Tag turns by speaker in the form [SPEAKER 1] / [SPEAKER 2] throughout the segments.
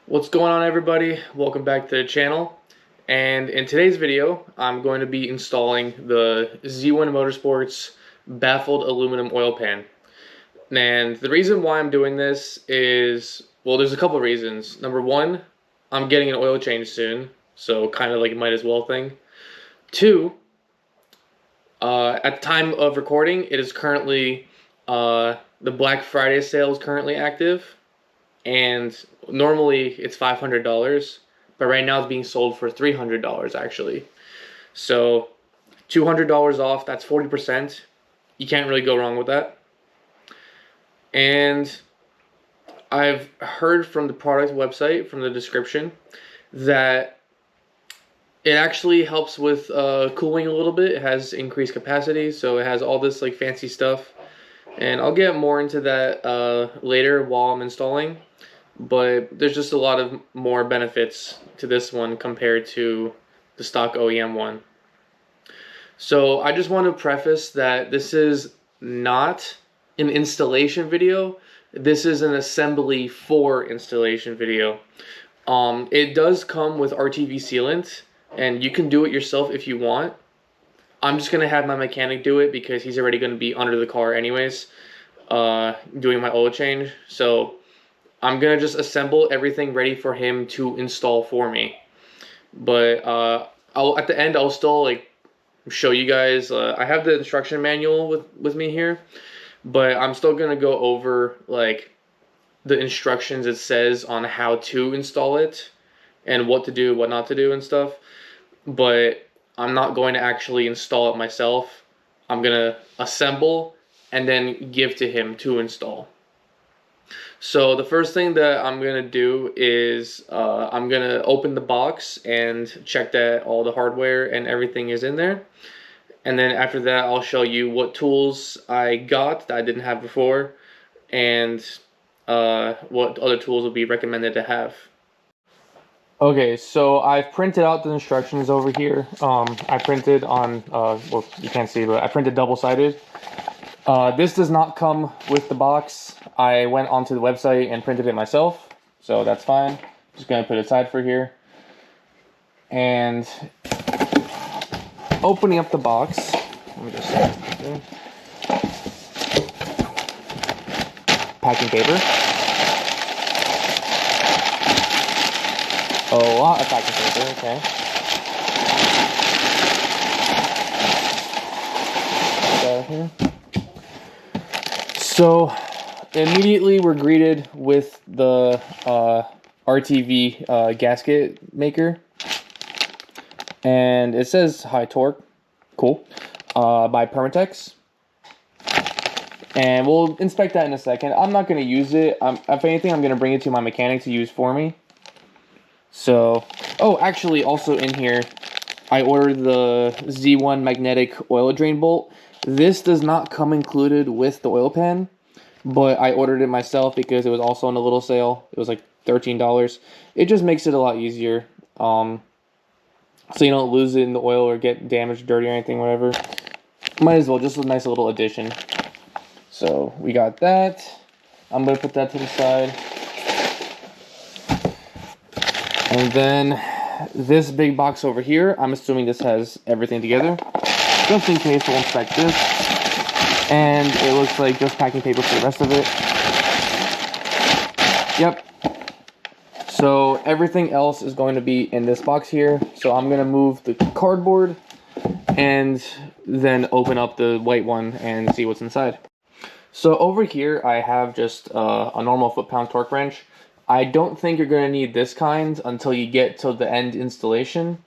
[SPEAKER 1] What's going on, everybody? Welcome back to the channel. And in today's video, I'm going to be installing the Z1 Motorsports baffled aluminum oil pan. And the reason why I'm doing this is, well, there's a couple of reasons. Number one, I'm getting an oil change soon, so kind of like a might as well thing. Two, at the time of recording, it is currently, the Black Friday sale is currently active. And normally it's $500, but right now it's being sold for $300 actually. So $200 off, that's 40%. You can't really go wrong with that. And I've heard from the product website, from the description, that it actually helps with cooling a little bit. It has increased capacity, so it has all this like fancy stuff. And I'll get more into that later while I'm installing. But there's just a lot of more benefits to this one compared to the stock OEM one. So I just want to preface that this is not an installation video. This is an assembly for installation video. It does come with RTV sealant, and you can do it yourself if you want. I'm just going to have my mechanic do it because he's already going to be under the car anyways, doing my oil change. So I'm going to just assemble everything ready for him to install for me. But at the end, I'll still like show you guys. I have the instruction manual with me here, but I'm still going to go over like the instructions it says on how to install it and what to do, what not to do and stuff. But I'm not going to actually install it myself. I'm going to assemble and then give to him to install. So the first thing that I'm going to do is I'm going to open the box and check that all the hardware and everything is in there. And then after that, I'll show you what tools I got that I didn't have before and what other tools would be recommended to have. Okay, so I've printed out the instructions over here. I printed on, well, you can't see, but I printed double-sided. This does not come with the box. I went onto the website and printed it myself, so that's fine. Just gonna put it aside for here. And opening up the box, let me just packing paper. A lot of packing paper, okay. Put that here. So immediately we're greeted with the RTV gasket maker, and it says high torque, cool, by Permatex, and we'll inspect that in a second. I'm not going to use it. If anything, I'm going to bring it to my mechanic to use for me. So, oh, actually also in here, I ordered the Z1 magnetic oil drain bolt. This does not come included with the oil pan, but I ordered it myself because it was also on a little sale. It was like $13. It just makes it a lot easier, so you don't lose it in the oil or get damaged, dirty, or anything, whatever. Might as well, just a nice little addition. So we got that. I'm going to put that to the side. And then this big box over here, I'm assuming this has everything together. Just in case, we'll inspect this. And it looks like just packing paper for the rest of it. Yep. So everything else is going to be in this box here. So I'm going to move the cardboard and then open up the white one and see what's inside. So over here, I have just a normal foot-pound torque wrench. I don't think you're going to need this kind until you get to the end installation.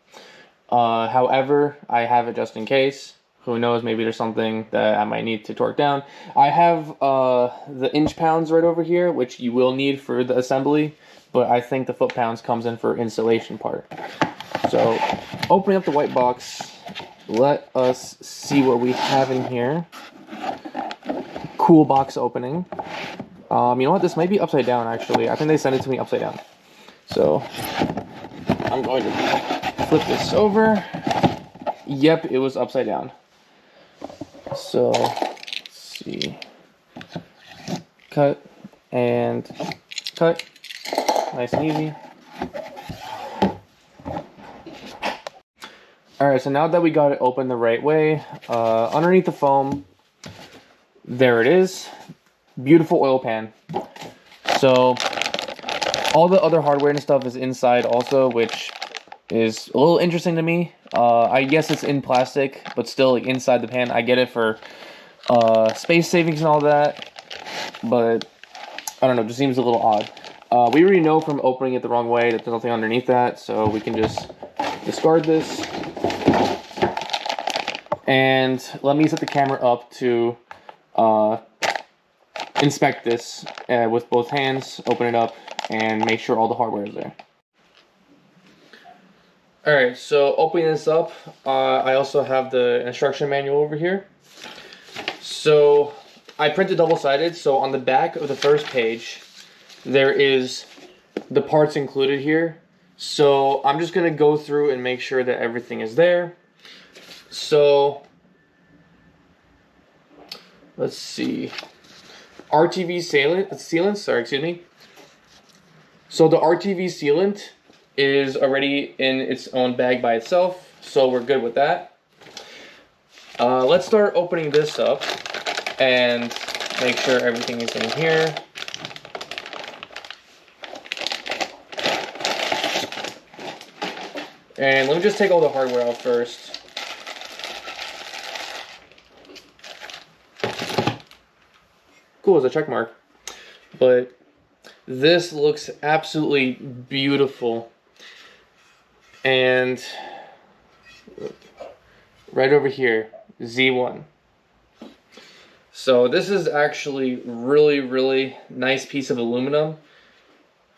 [SPEAKER 1] However, I have it just in case. Who knows, maybe there's something that I might need to torque down. I have the inch pounds right over here, which you will need for the assembly, but I think the foot pounds comes in for installation part. So, opening up the white box, let us see what we have in here. Cool box opening. You know what, this might be upside down actually. I think they sent it to me upside down. So, I'm going to flip this over. Yep, it was upside down. So, let's see. Cut and cut. Nice and easy. Alright, so now that we got it open the right way, underneath the foam, there it is. Beautiful oil pan. So all the other hardware and stuff is inside also, which is a little interesting to me. I guess it's in plastic, but still like inside the pan. I get it for space savings and all that, but I don't know, it just seems a little odd. We already know from opening it the wrong way that there's nothing underneath that, so we can just discard this. And let me set the camera up to inspect this with both hands, open it up, and make sure all the hardware is there. Alright, so opening this up, I also have the instruction manual over here. So I printed double-sided, so on the back of the first page, there is the parts included here. So I'm just going to go through and make sure that everything is there. So let's see. RTV sealant, sorry, excuse me. So the RTV sealant is already in its own bag by itself, so we're good with that. Let's start opening this up and make sure everything is in here. And let me just take all the hardware out first. Cool, it's a check mark. But this looks absolutely beautiful. And right over here, Z1. So this is actually really nice piece of aluminum.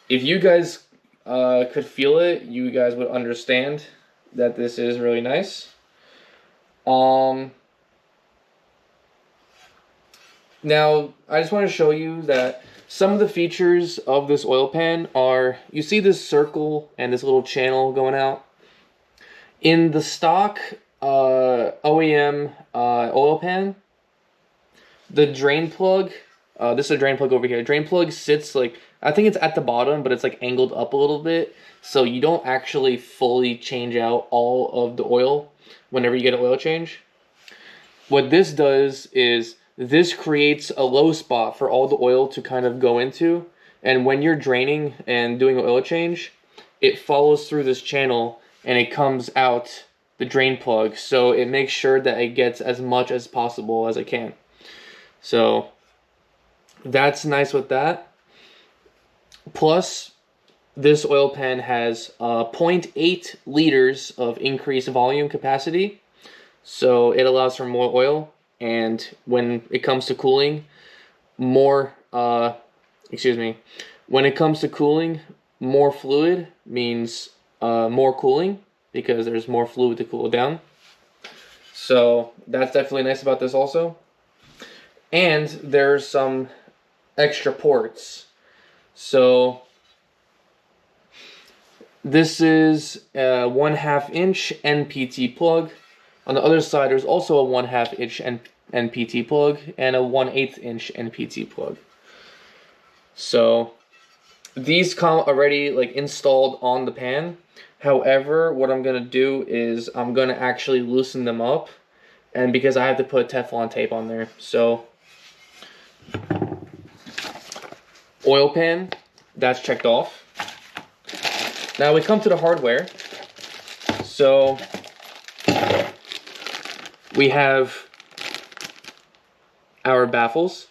[SPEAKER 1] If you guys could feel it, you guys would understand that this is really nice. Now, I just want to show you that some of the features of this oil pan are, you see this circle and this little channel going out? In the stock OEM oil pan, the drain plug, this is a drain plug over here. Drain plug sits like, I think it's at the bottom, but it's like angled up a little bit. So you don't actually fully change out all of the oil whenever you get an oil change. What this does is this creates a low spot for all the oil to kind of go into. And when you're draining and doing an oil change, it follows through this channel and it comes out the drain plug. So it makes sure that it gets as much as possible as it can. So that's nice with that. Plus, this oil pan has 0.8 liters of increased volume capacity. So it allows for more oil. And when it comes to cooling, more fluid means more cooling, because there's more fluid to cool down. So that's definitely nice about this also. And there's some extra ports. So this is a 1/2 inch NPT plug. On the other side, there's also a 1/2 inch NPT plug and a 1/8 inch NPT plug. So these come already like installed on the pan. However, what I'm gonna do is I'm gonna actually loosen them up, and because I have to put Teflon tape on there. So oil pan, that's checked off. Now we come to the hardware. So we have our baffles.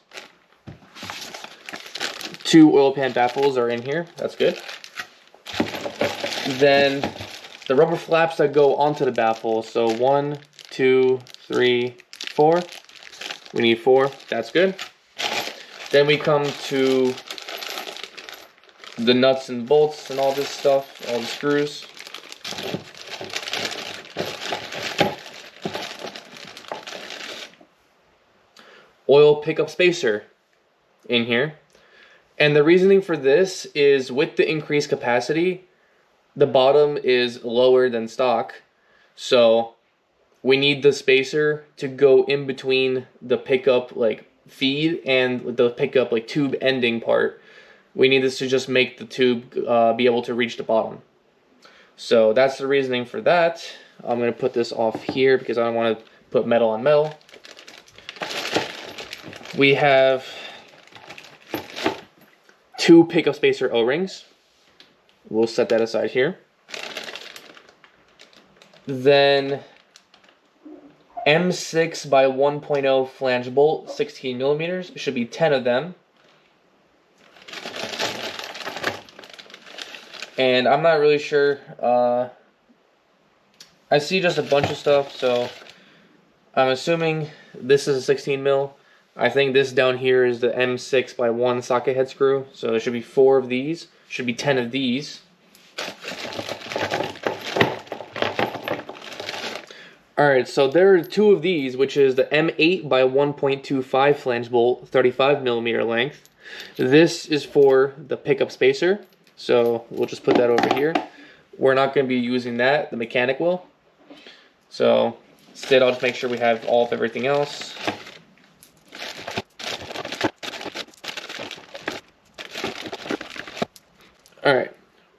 [SPEAKER 1] 2 oil pan baffles are in here. That's good. Then the rubber flaps that go onto the baffle. So 1, 2, 3, 4. We need 4. That's good. Then we come to the nuts and bolts and all this stuff, all the screws. Oil pickup spacer in here. And the reasoning for this is with the increased capacity, the bottom is lower than stock. So we need the spacer to go in between the pickup like feed and the pickup like tube ending part. We need this to just make the tube be able to reach the bottom. So that's the reasoning for that. I'm going to put this off here because I don't want to put metal on metal. We have 2 pickup spacer O-rings. We'll set that aside here. Then M6 by 1.0 flange bolt, 16 millimeters. Should be 10 of them. And I'm not really sure. I see just a bunch of stuff, so I'm assuming this is a 16 mil. I think this down here is the M6 by 1 socket head screw. So there should be 4 of these. Should be 10 of these. Alright, so there are 2 of these, which is the M8 by 1.25 flange bolt, 35 millimeter length. This is for the pickup spacer, so we'll just put that over here. We're not going to be using that, the mechanic will. So instead, I'll just make sure we have all of everything else. Alright,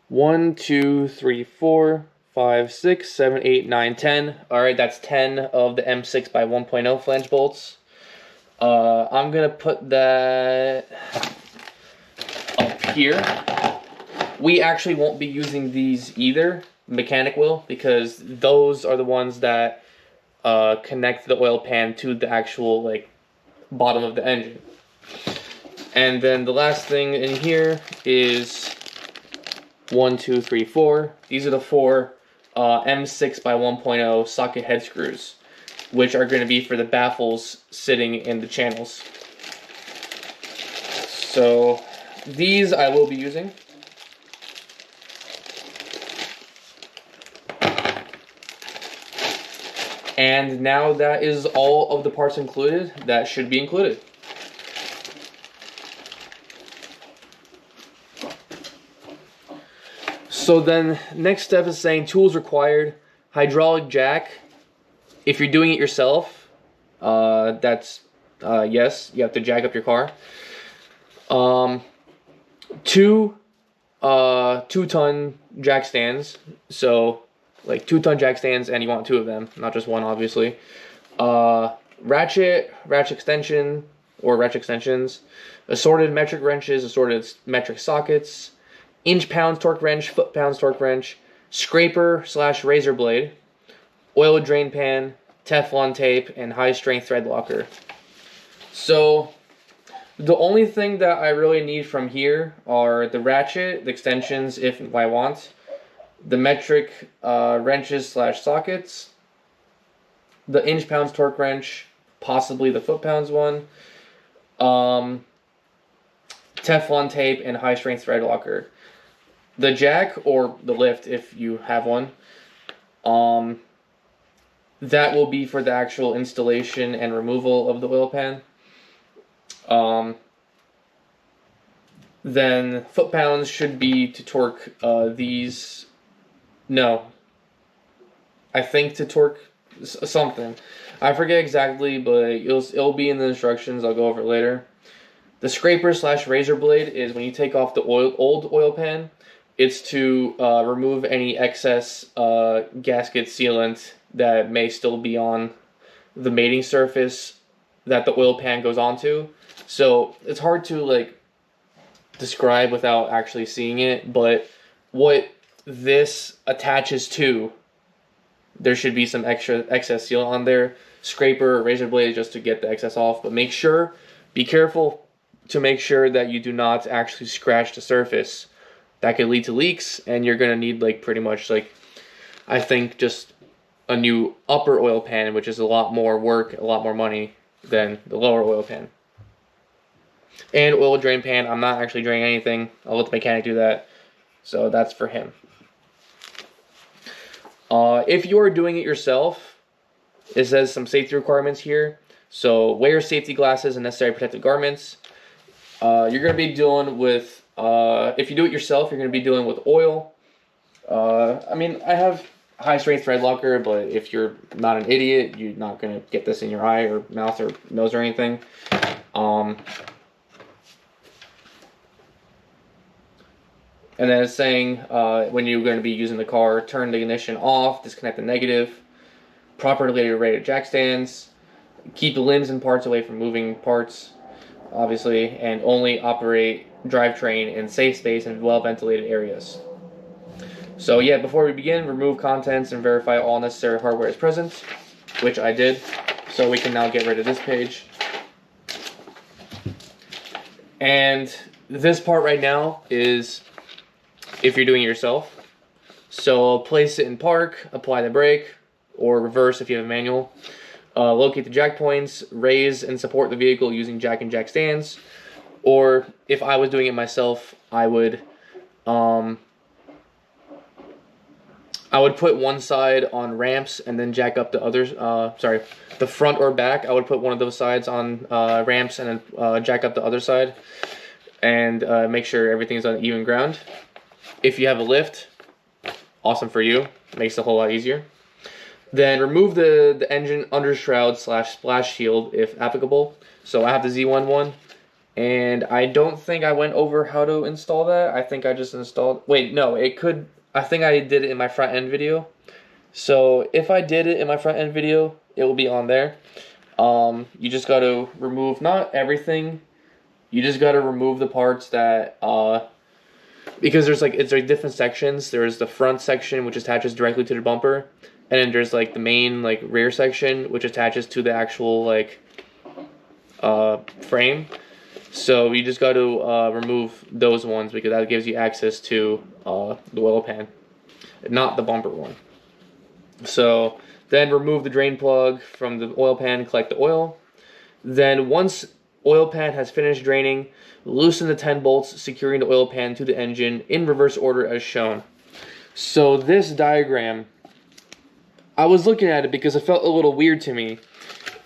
[SPEAKER 1] 1, 2, 3, 4, 5, 6, 7, 8, 9, 10. Alright, that's 10 of the M6 by 1.0 flange bolts. I'm going to put that up here. We actually won't be using these either, mechanic will, because those are the ones that connect the oil pan to the actual like bottom of the engine. And then the last thing in here is 1, 2, 3, 4. These are the 4 M6 by 1.0 socket head screws, which are going to be for the baffles sitting in the channels. So these I will be using. And now that is all of the parts included that should be included. So then next step is saying tools required, hydraulic jack. If you're doing it yourself, that's yes, you have to jack up your car. 2 2-ton jack stands, so like 2-ton jack stands, and you want 2 of them, not just 1 obviously. Ratchet extension or ratchet extensions, assorted metric wrenches, assorted metric sockets, inch-pounds torque wrench, foot-pounds torque wrench, scraper / razor blade, oil drain pan, Teflon tape, and high-strength thread locker. So the only thing that I really need from here are the ratchet, the extensions if I want, the metric wrenches / sockets, the inch-pounds torque wrench, possibly the foot-pounds one, Teflon tape, and high-strength thread locker. The jack, or the lift if you have one, that will be for the actual installation and removal of the oil pan. Then foot-pounds should be to torque these. No. I think to torque something. I forget exactly, but it'll be in the instructions. I'll go over it later. The scraper / razor blade is when you take off the old oil pan. It's to remove any excess gasket sealant that may still be on the mating surface that the oil pan goes onto. So it's hard to like describe without actually seeing it, but what this attaches to, there should be some excess sealant on there. Scraper or razor blade just to get the excess off, but be careful to make sure that you do not actually scratch the surface. That could lead to leaks, and you're gonna need like pretty much like, I think, just a new upper oil pan, which is a lot more work, a lot more money than the lower oil pan. And oil drain pan, I'm not actually draining anything. I'll let the mechanic do that. So that's for him. If you are doing it yourself, it says some safety requirements here. So wear safety glasses and necessary protective garments. You're going to be dealing with, if you do it yourself, you're going to be dealing with oil. I mean, I have high-strength thread locker, but if you're not an idiot, you're not going to get this in your eye or mouth or nose or anything. And then it's saying when you're going to be using the car, turn the ignition off, disconnect the negative, properly rated jack stands, keep the limbs and parts away from moving parts, obviously, and only operate drivetrain in safe space and well-ventilated areas. So yeah, before we begin, remove contents and verify all necessary hardware is present, which I did. So we can now get rid of this page. And this part right now is if you're doing it yourself. So place it in park, apply the brake, or reverse if you have a manual. Locate the jack points, raise and support the vehicle using jack and jack stands. Or if I was doing it myself, I would put one side on ramps and then jack up the others. The front or back. I would put one of those sides on ramps and then jack up the other side, and make sure everything's on even ground. If you have a lift, awesome for you. Makes it a whole lot easier. Then remove the engine undershroud / splash shield if applicable. So I have the Z11, and I don't think I went over how to install that. I think I just installed. Wait, no, it could. I think I did it in my front end video. So if I did it in my front end video, it will be on there. You just got to remove not everything. You just got to remove the parts that because there's like different sections. There's the front section which attaches directly to the bumper, and then there's like the main like rear section which attaches to the actual like frame. So you just got to remove those ones because that gives you access to the oil pan, not the bumper one. So then remove the drain plug from the oil pan, collect the oil. Then once oil pan has finished draining, loosen the 10 bolts securing the oil pan to the engine in reverse order as shown. So this diagram, I was looking at it because it felt a little weird to me.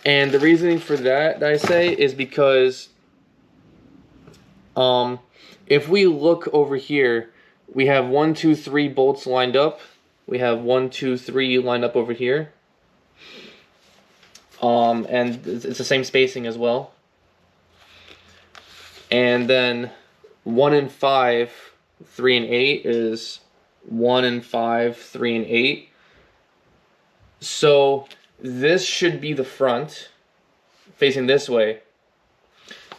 [SPEAKER 1] And the reasoning for that I say is because if we look over here, we have 1, 2, 3 bolts lined up. We have 1, 2, 3 lined up over here. And it's the same spacing as well. And then 1 and 5, 3 and 8 is 1 and 5, 3 and 8. So this should be the front, facing this way.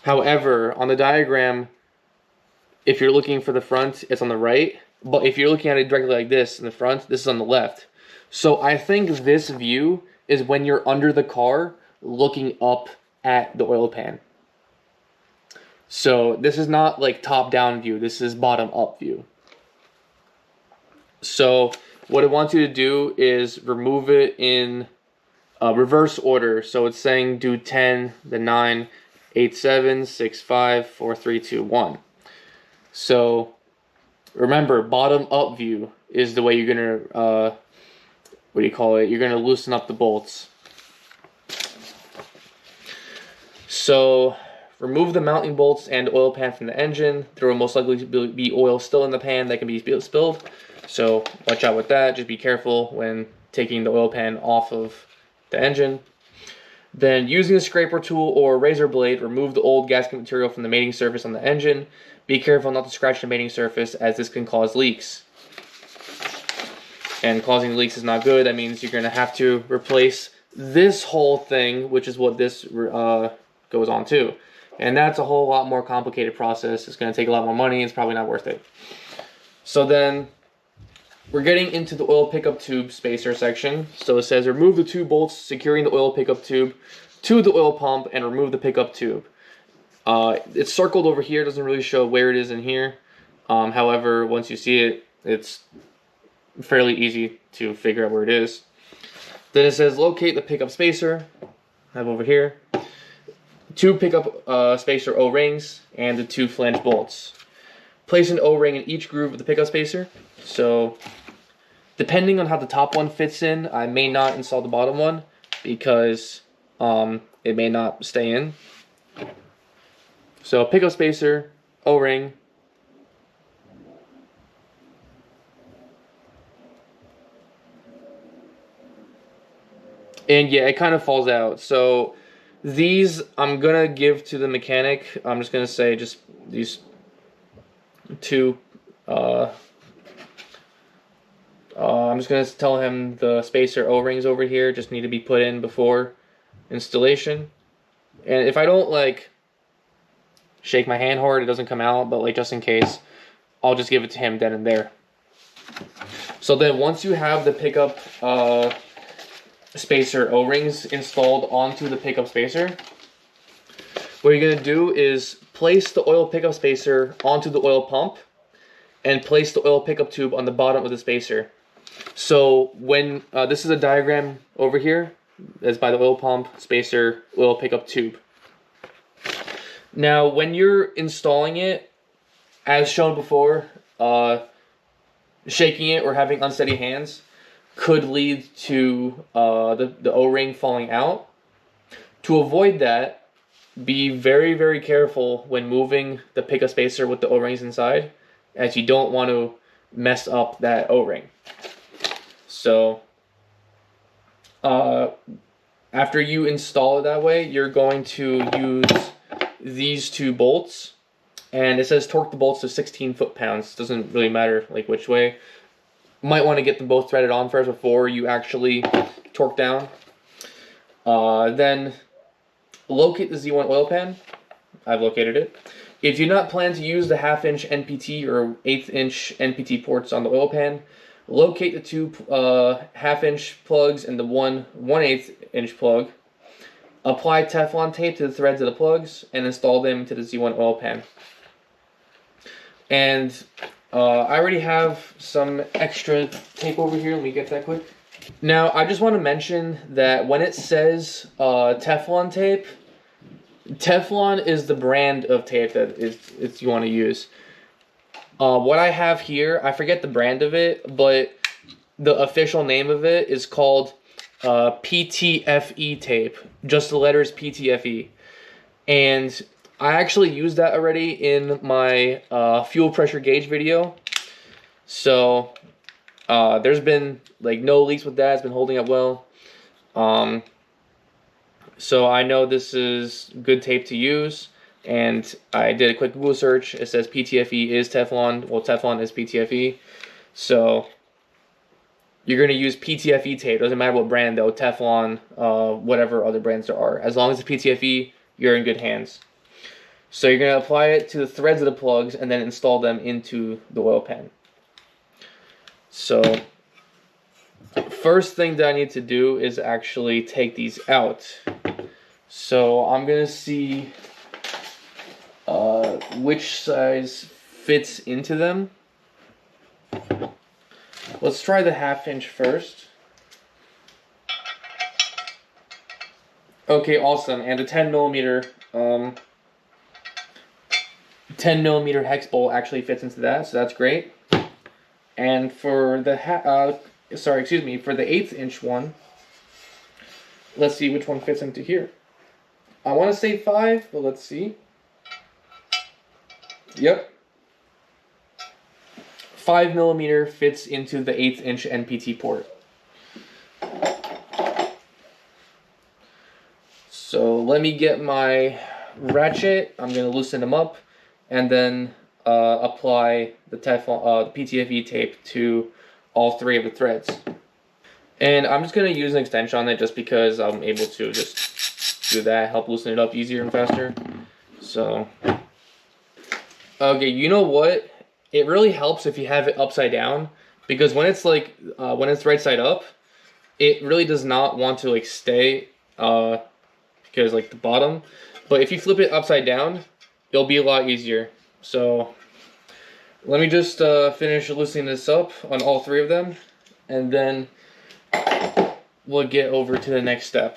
[SPEAKER 1] However, on the diagram, if you're looking for the front, it's on the right. But if you're looking at it directly like this in the front, this is on the left. So I think this view is when you're under the car looking up at the oil pan. So this is not like top-down view. This is bottom-up view. So what I want you to do is remove it in reverse order. So it's saying do 10, then 9, 8, 7, 6, 5, 4, 3, 2, 1. So remember, bottom-up view is the way you're gonna you're gonna loosen up the bolts. So remove the mounting bolts and oil pan from the engine. There will most likely be oil still in the pan that can be spilled. So watch out with that. Just be careful when taking the oil pan off of the engine. Then using a scraper tool or razor blade, remove the old gasket material from the mating surface on the engine. Be careful not to scratch the mating surface as this can cause leaks. And causing leaks is not good. That means you're going to have to replace this whole thing, which is what this goes on to. And that's a whole lot more complicated process. It's going to take a lot more money. It's probably not worth it. So then we're getting into the oil pickup tube spacer section. So it says remove the 2 bolts securing the oil pickup tube to the oil pump and remove the pickup tube. It's circled over here. It doesn't really show where it is in here. However, once you see it, it's fairly easy to figure out where it is. Then it says locate the pickup spacer. I have over here 2 pickup spacer O-rings and the 2 flange bolts. Place an O-ring in each groove of the pickup spacer. So depending on how the top one fits in, I may not install the bottom one because it may not stay in. So pickup spacer, O-ring. And yeah, it kind of falls out. So these I'm gonna give to the mechanic. I'm just gonna say just these 2 I'm just gonna tell him the spacer O-rings over here just need to be put in before installation. And if I don't like shake my hand hard, it doesn't come out, but like just in case, I'll just give it to him then and there. So then once you have the pickup spacer O-rings installed onto the pickup spacer, what you're gonna do is place the oil pickup spacer onto the oil pump and place the oil pickup tube on the bottom of the spacer. So when this is a diagram over here, that's by the oil pump, spacer, oil pickup tube. Now when you're installing it, as shown before, shaking it or having unsteady hands could lead to the O-ring falling out. To avoid that, be very, very careful when moving the pickup spacer with the O-rings inside, as you don't want to mess up that O-ring. So after you install it that way, you're going to use these two bolts, and it says torque the bolts to 16 foot-pounds. Doesn't really matter like which way. Might want to get them both threaded on first before you actually torque down. Then locate the Z1 oil pan. I've located it. If you do not plan to use the 1/2-inch NPT or 1/8-inch NPT ports on the oil pan, locate the two 1/2-inch plugs and the 1/8-inch plug. Apply Teflon tape to the threads of the plugs and install them to the Z1 oil pan. And I already have some extra tape over here. Let me get that quick. Now, I just want to mention that when it says Teflon tape, Teflon is the brand of tape that you want to use. What I have here, I forget the brand of it, but the official name of it is called PTFE tape. Just the letters PTFE. And I actually used that already in my fuel pressure gauge video. So there's been like no leaks with that. It's been holding up well. So I know this is good tape to use, and I did a quick Google search. It says PTFE is Teflon. Well, Teflon is PTFE. So you're going to use PTFE tape. Doesn't matter what brand though, Teflon, whatever other brands there are. As long as it's PTFE, you're in good hands. So you're going to apply it to the threads of the plugs and then install them into the oil pan. So first thing that I need to do is actually take these out. So I'm going to see which size fits into them. Let's try the 1/2-inch first. Okay, awesome. And the 10mm hex bolt actually fits into that, so that's great. And for the for the 1/8-inch one, let's see which one fits into here. I want to say 5, but let's see. Yep. 5mm fits into the 1/8-inch NPT port. So let me get my ratchet. I'm going to loosen them up and then apply the Teflon, PTFE tape to all 3 of the threads. And I'm just going to use an extension on it just because I'm able to just do that, help loosen it up easier and faster. So, okay, you know what? It really helps if you have it upside down, because when it's like when it's right side up, it really does not want to like stay because like the bottom. But if you flip it upside down, it'll be a lot easier. So let me just finish loosening this up on all 3 of them, and then we'll get over to the next step.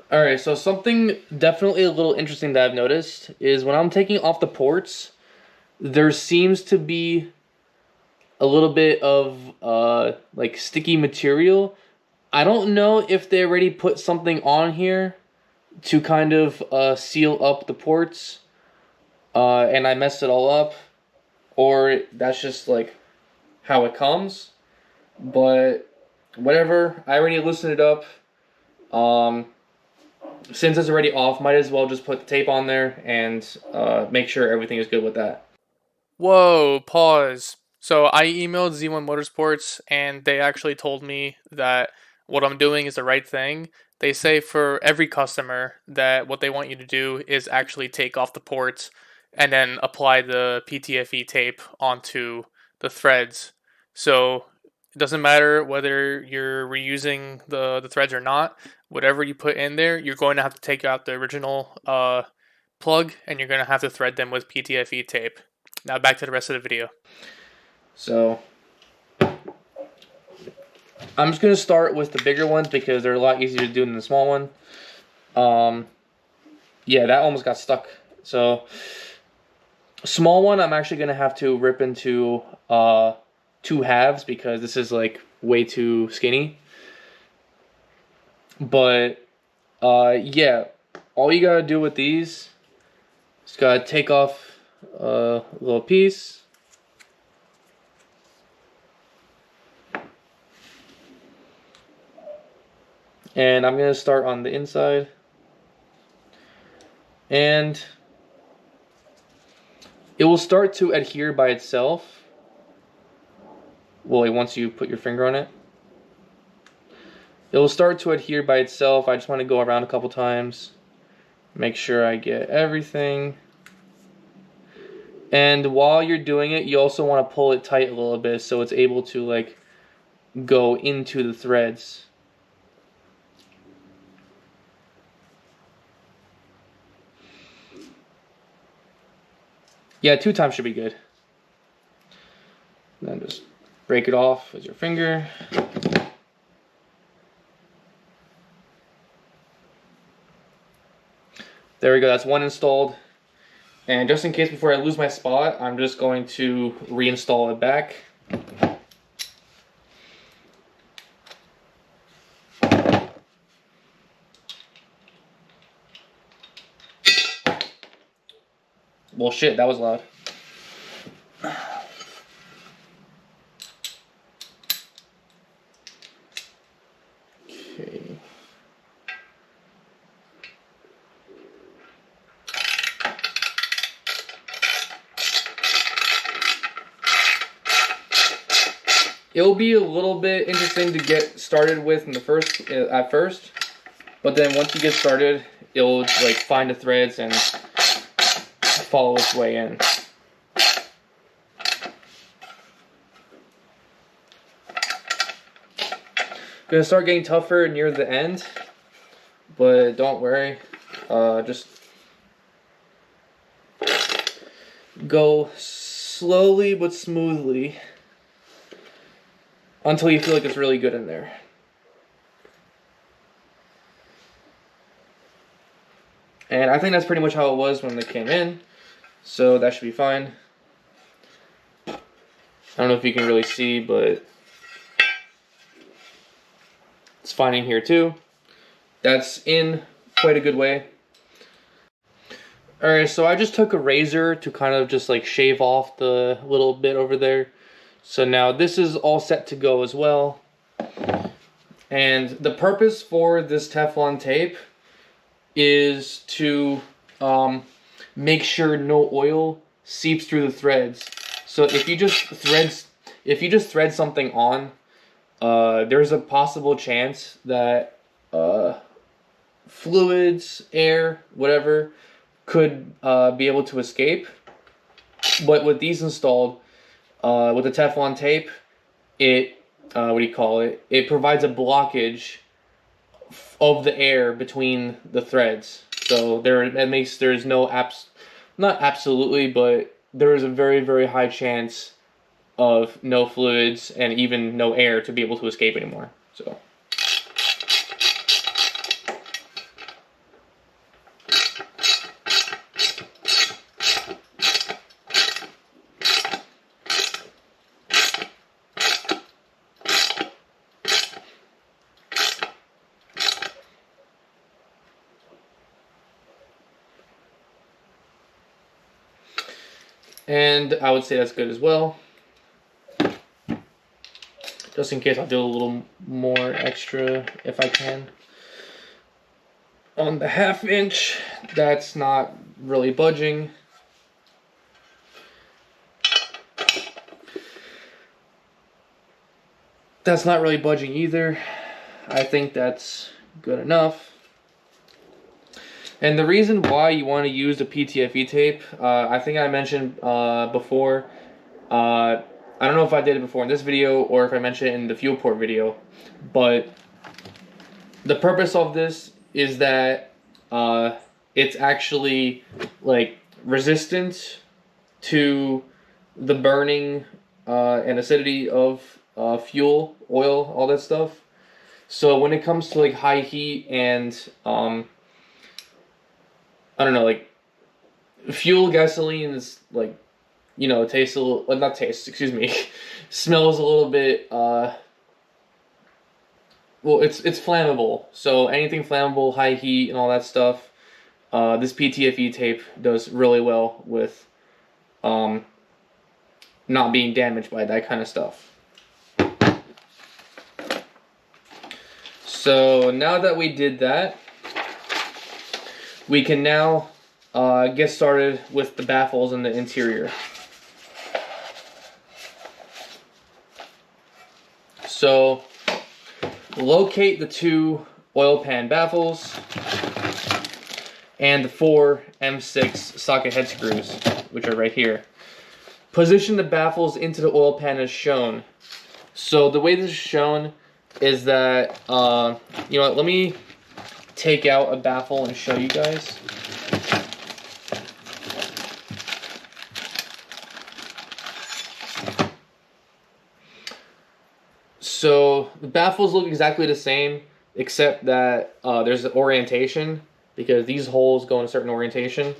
[SPEAKER 1] Alright, so something definitely a little interesting that I've noticed is when I'm taking off the ports, there seems to be a little bit of like sticky material. I don't know if they already put something on here to kind of seal up the ports, and I messed it all up. or that's just like how it comes. But whatever, I already loosened it up. Since it's already off, might as well just put the tape on there and make sure everything is good with that. Whoa, pause. So I emailed Z1 Motorsports and they actually told me that what I'm doing is the right thing. They say for every customer that what they want you to do is actually take off the ports and then apply the PTFE tape onto the threads. So it doesn't matter whether you're reusing the threads or not. Whatever you put in there, you're going to have to take out the original plug and you're going to have to thread them with PTFE tape. Now back to the rest of the video. So I'm just going to start with the bigger ones because they're a lot easier to do than the small one. Yeah, that almost got stuck. So small one, I'm actually going to have to rip into 2 halves because this is like way too skinny. But yeah, all you got to do with these is got to take off a little piece. And I'm going to start on the inside. And it will start to adhere by itself. Well, once you put your finger on it. It will start to adhere by itself. I just want to go around a couple times. Make sure I get everything. And while you're doing it, you also want to pull it tight a little bit so it's able to like go into the threads. Yeah, 2 times should be good. Then just break it off with your finger. There we go, that's 1 installed. And just in case before I lose my spot, I'm just going to reinstall it back. Well, shit, that was loud. Okay. It'll be a little bit interesting to get started with in the at first, but then once you get started, it'll like find the threads and follow its way in. Gonna start getting tougher near the end, but don't worry. Just go slowly but smoothly until you feel like it's really good in there. And I think that's pretty much how it was when they came in, so that should be fine. I don't know if you can really see, but it's fine in here too. That's in quite a good way. Alright, so I just took a razor to kind of just like shave off the little bit over there. So now this is all set to go as well. And the purpose for this Teflon tape is to make sure no oil seeps through the threads. So if you just thread something on, there's a possible chance that fluids, air, whatever, could be able to escape. But with these installed, with the Teflon tape, it it provides a blockage of the air between the threads. So there's no not absolutely, but there is a very, very high chance of no fluids and even no air to be able to escape anymore. So And I would say that's good as well. Just in case, I'll do a little more extra if I can. On the 1/2 inch, that's not really budging. That's not really budging either. I think that's good enough. And the reason why you want to use the PTFE tape, I think I mentioned before, I don't know if I did it before in this video or if I mentioned it in the fuel port video, but the purpose of this is that it's actually like resistant to the burning and acidity of fuel, oil, all that stuff. So when it comes to like high heat and I don't know, like fuel, gasoline is like, you know, tastes a little, well, not tastes, excuse me, smells a little bit, well, it's flammable. So anything flammable, high heat and all that stuff, this PTFE tape does really well with not being damaged by that kind of stuff. So now that we did that, we can now get started with the baffles and the interior. So locate the 2 oil pan baffles and the 4 M6 socket head screws, which are right here. Position the baffles into the oil pan as shown. So the way this is shown is that, you know what, let me take out a baffle and show you guys. So the baffles look exactly the same, except that there's an orientation, because these holes go in a certain orientation.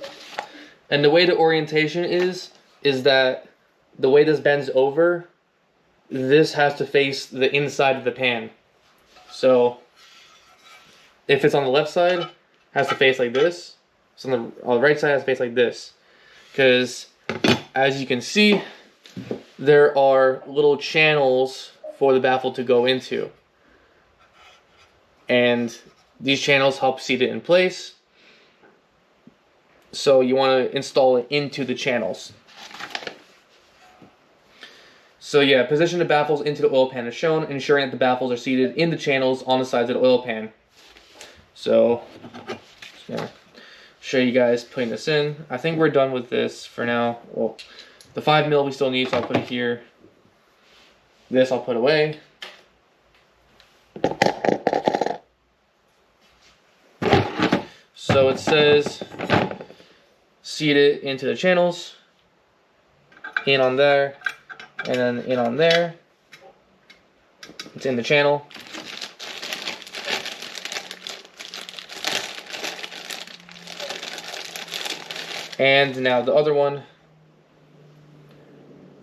[SPEAKER 1] And the way the orientation is that the way this bends over, this has to face the inside of the pan. So if it's on the left side, it has to face like this. So on the right side, it has to face like this. Because as you can see, there are little channels for the baffle to go into. And these channels help seat it in place. So you want to install it into the channels. So yeah, position the baffles into the oil pan as shown, ensuring that the baffles are seated in the channels on the sides of the oil pan. So, just gonna show you guys putting this in. I think we're done with this for now. Well, the 5 mil we still need, so I'll put it here. This I'll put away. So it says, seat it into the channels, in on there, and then in on there. It's in the channel. And now the other one,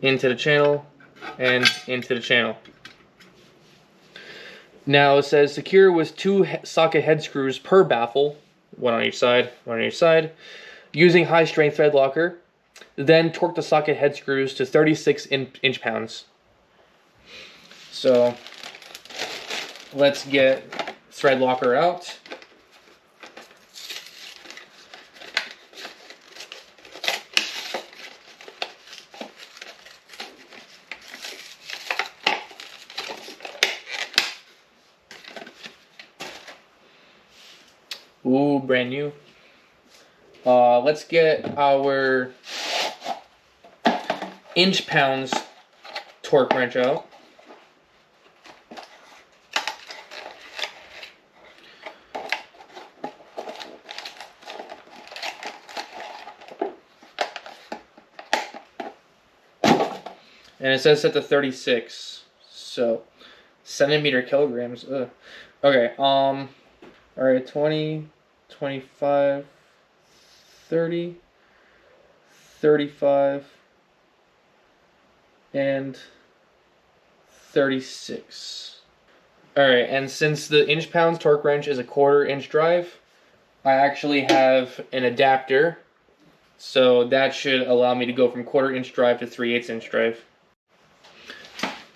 [SPEAKER 1] into the channel, and into the channel. Now it says secure with 2 socket head screws per baffle, one on each side, using high strength thread locker. Then torque the socket head screws to 36 inch-pounds. So let's get thread locker out. Ooh, brand new. Let's get our inch-pounds torque wrench out. And it says set to 36, so centimeter kilograms. Ugh. Okay, all right, 20, 25, 30, 35, and 36. All right, and since the inch-pounds torque wrench is a 1/4 inch drive, I actually have an adapter So that should allow me to go from 1/4 inch drive to 3/8 inch drive.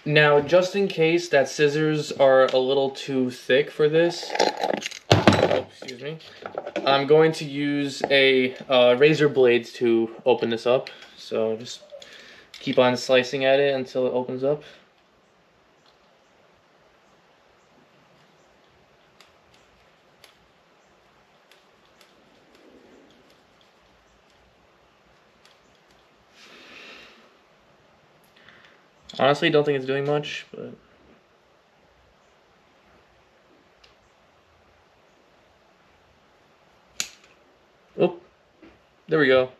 [SPEAKER 1] Now, just in case that scissors are a little too thick for this, oh, excuse me, I'm going to use a razor blades to open this up. So just keep on slicing at it until it opens up. Honestly, don't think it's doing much, but oh, there we go.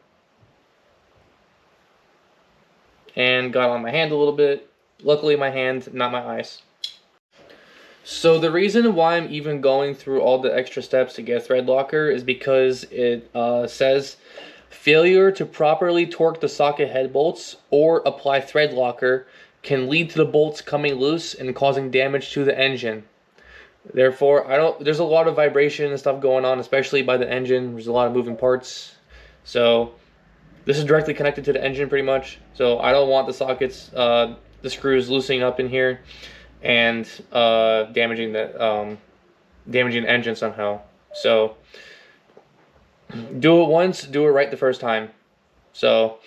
[SPEAKER 1] And got on my hand a little bit. Luckily, my hand, not my eyes. So the reason why I'm even going through all the extra steps to get thread locker is because it says failure to properly torque the socket head bolts or apply thread locker can lead to the bolts coming loose and causing damage to the engine. Therefore, there's a lot of vibration and stuff going on, especially by the engine. There's a lot of moving parts. So this is directly connected to the engine pretty much. So I don't want the sockets, the screws loosening up in here and damaging the engine somehow. So do it once, do it right the first time. So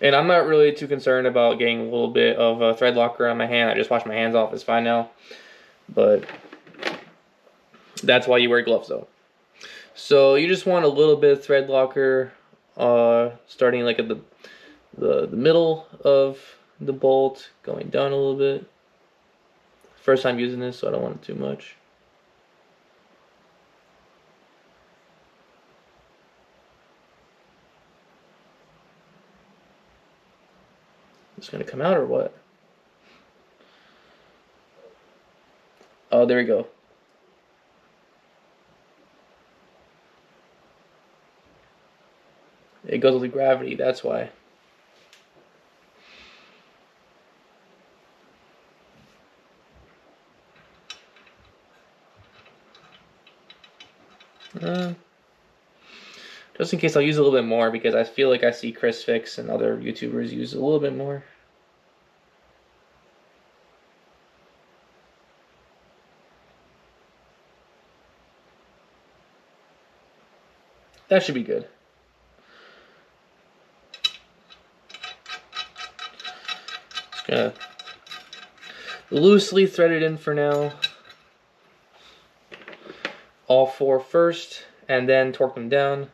[SPEAKER 1] and I'm not really too concerned about getting a little bit of a thread locker on my hand. I just wash my hands off, it's fine now. But that's why you wear gloves though. So you just want a little bit of thread locker, starting like at the middle of the bolt, going down a little bit. First time using this, so I don't want it too much. It's gonna come out or what? Oh, there we go. It goes with gravity, that's why. Just in case, I'll use a little bit more because I feel like I see Chris Fix and other YouTubers use a little bit more. That should be good. Just gonna loosely thread it in for now. All four first, and then torque them down.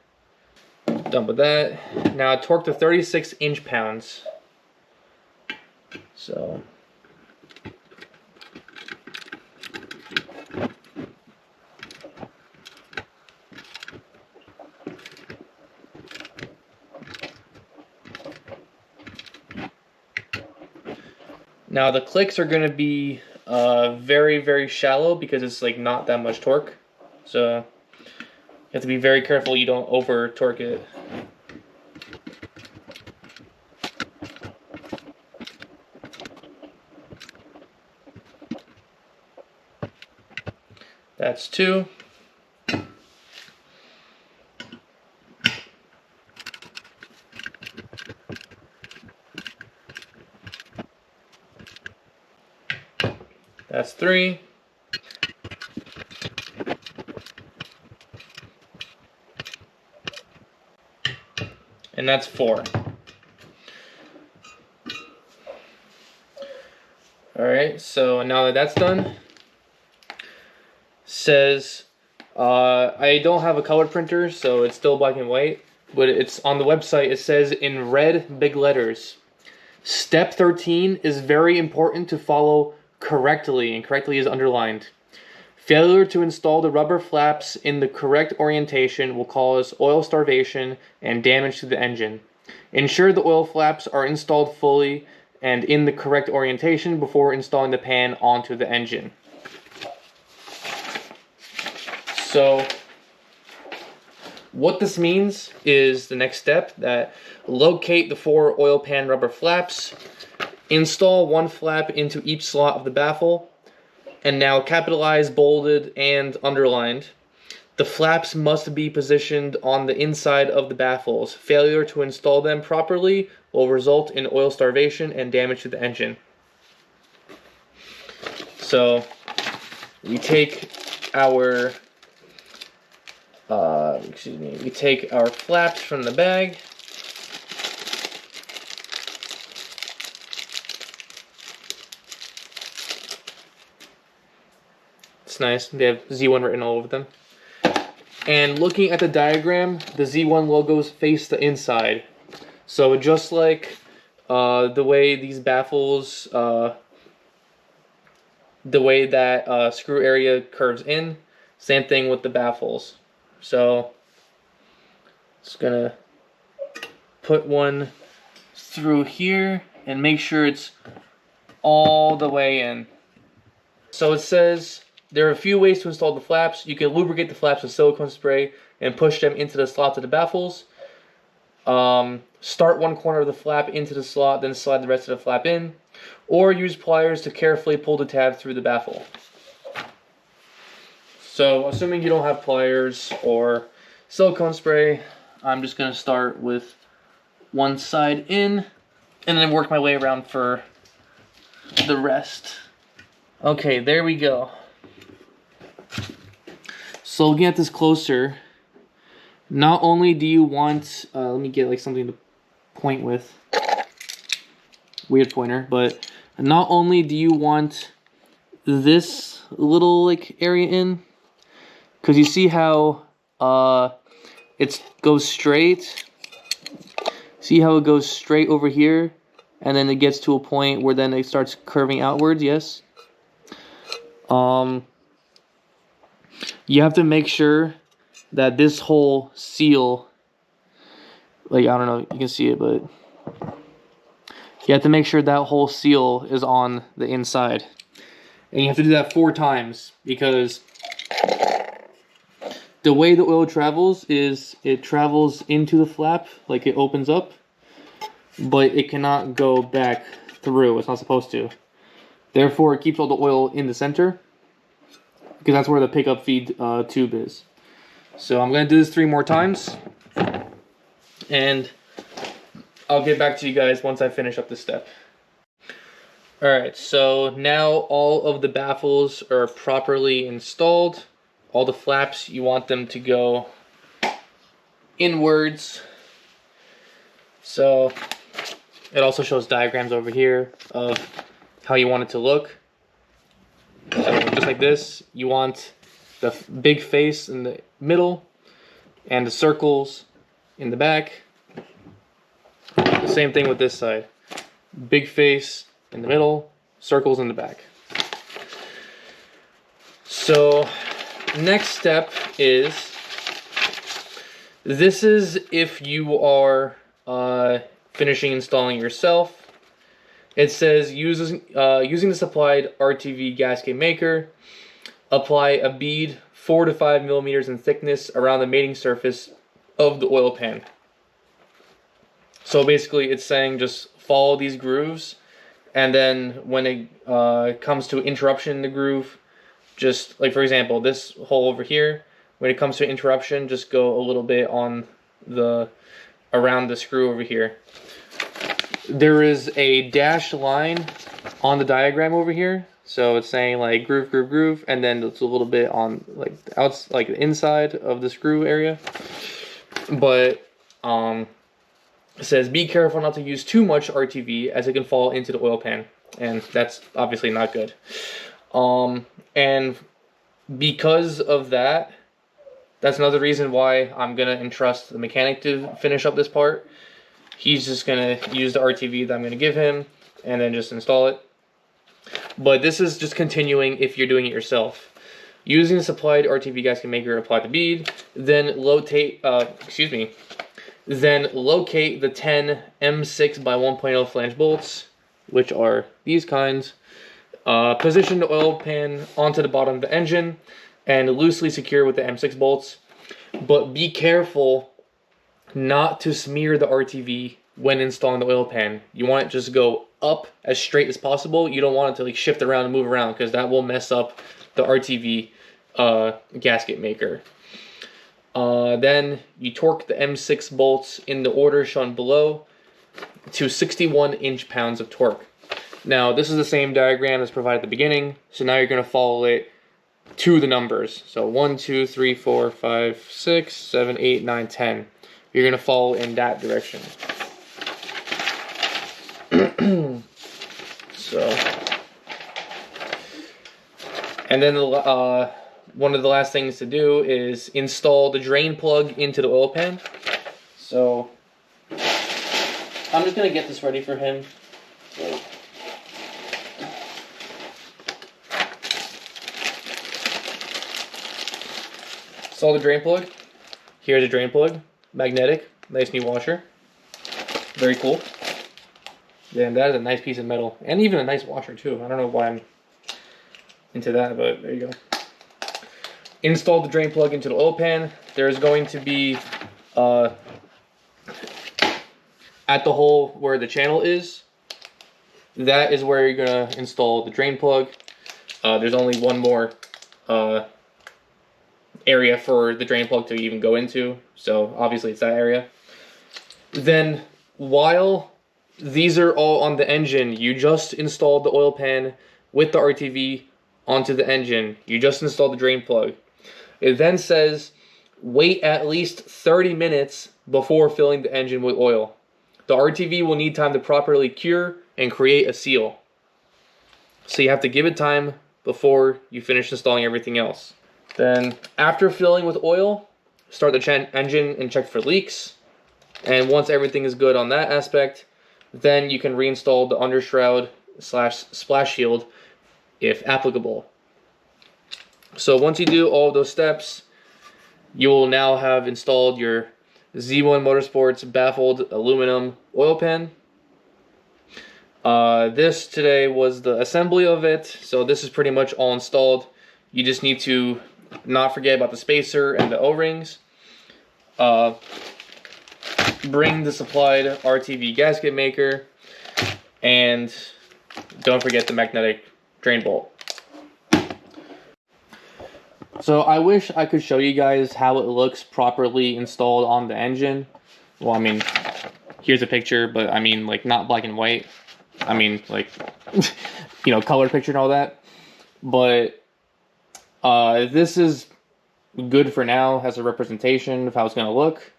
[SPEAKER 1] Done with that. Now torque to 36 inch-pounds. So now the clicks are going to be very, very shallow because it's like not that much torque. So you have to be very careful you don't over torque it. That's 2. That's 3. And that's 4. Alright, so now that that's done, says I don't have a color printer, so it's still black and white, but it's on the website. It says in red big letters, step 13 is very important to follow correctly, and correctly is underlined. Failure to install the rubber flaps in the correct orientation will cause oil starvation and damage to the engine. Ensure the oil flaps are installed fully and in the correct orientation before installing the pan onto the engine. So what this means is the next step, that locate the 4 oil pan rubber flaps, install 1 flap into each slot of the baffle, and now capitalized, bolded, and underlined. The flaps must be positioned on the inside of the baffles. Failure to install them properly will result in oil starvation and damage to the engine. So we take our we take our flaps from the bag. It's nice. They have Z1 written all over them. And looking at the diagram, the Z1 logos face the inside. So just like the way these baffles, the way that screw area curves in, same thing with the baffles. So just gonna put one through here and make sure it's all the way in. So it says there are a few ways to install the flaps. You can lubricate the flaps with silicone spray and push them into the slots of the baffles. Start one corner of the flap into the slot, then slide the rest of the flap in. Or use pliers to carefully pull the tab through the baffle. So assuming you don't have pliers or silicone spray, I'm just going to start with one side in and then work my way around for the rest. Okay, there we go. So looking at this closer, not only do you want, let me get like something to point with, weird pointer, but not only do you want this little like area in, because you see how it goes straight, see how it goes straight over here, and then it gets to a point where then it starts curving outwards, yes? You have to make sure that this whole seal, like, I don't know, you can see it, but you have to make sure that whole seal is on the inside. And you have to do that 4 times, because the way the oil travels is it travels into the flap, like it opens up, but it cannot go back through. It's not supposed to. Therefore, it keeps all the oil in the center, because that's where the pickup feed tube is. So I'm going to do this 3 more times, and I'll get back to you guys once I finish up this step. Alright, so now all of the baffles are properly installed. All the flaps, you want them to go inwards. So it also shows diagrams over here of how you want it to look. So just like this, you want the big face in the middle and the circles in the back. The same thing with this side. Big face in the middle, circles in the back. So next step is, this is if you are finishing installing yourself. It says using the supplied RTV gasket maker, apply a bead 4 to 5 millimeters in thickness around the mating surface of the oil pan. So basically it's saying just follow these grooves, and then when it comes to interruption in the groove, just like for example this hole over here, when it comes to interruption, just go a little bit on the around the screw over here. There is a dashed line on the diagram over here, so it's saying like groove, groove, groove, and then it's a little bit on like like the inside of the screw area. But it says be careful not to use too much RTV as it can fall into the oil pan, and that's obviously not good. And because of that, that's another reason why I'm gonna entrust the mechanic to finish up this part. He's just gonna use the RTV that I'm gonna give him and then just install it. But this is just continuing if you're doing it yourself. Using the supplied RTV gasket maker, apply the bead, then locate the 10 M6 by 1.0 flange bolts, which are these kinds. Position the oil pan onto the bottom of the engine and loosely secure with the M6 bolts. But be careful not to smear the RTV when installing the oil pan. You want it to just go up as straight as possible. You don't want it to like shift around and move around, because that will mess up the RTV gasket maker. Then you torque the M6 bolts in the order shown below to 61 inch-pounds of torque. Now, this is the same diagram as provided at the beginning, so now you're going to follow it to the numbers. So 1, 2, 3, 4, 5, 6, 7, 8, 9, 10. You're going to follow in that direction. So, and then one of the last things to do is install the drain plug into the oil pan. So I'm just going to get this ready for him. Install the drain plug. Here's a drain plug, magnetic, nice new washer. Very cool. And that is a nice piece of metal, and even a nice washer too. I don't know why I'm into that, but there you go. Install the drain plug into the oil pan. There's going to be at the hole where the channel is. That is where you're gonna install the drain plug. There's only one more area for the drain plug to even go into, so obviously it's that area. Then while these are all on the engine, you just installed the oil pan with the RTV onto the engine. You just installed the drain plug. It then says wait at least 30 minutes before filling the engine with oil. The RTV will need time to properly cure and create a seal. So you have to give it time before you finish installing everything else. Then, after filling with oil, start the engine and check for leaks. And once everything is good on that aspect, then you can reinstall the undershroud / splash shield if applicable. So once you do all of those steps, you will now have installed your Z1 Motorsports baffled aluminum oil pan. This today was the assembly of it, so this is pretty much all installed. You just need to not forget about the spacer and the O-rings. Bring the supplied RTV gasket maker, and don't forget the magnetic drain bolt. So I wish I could show you guys how it looks properly installed on the engine. Well, I mean, here's a picture, but I mean, like, not black and white. I mean, like, you know, color picture and all that. But this is good for now as a representation of how it's going to look.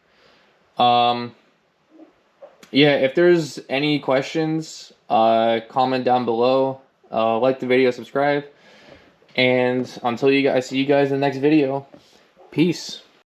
[SPEAKER 1] Yeah, if there's any questions, comment down below. Like the video, subscribe. And until I see you guys in the next video, peace.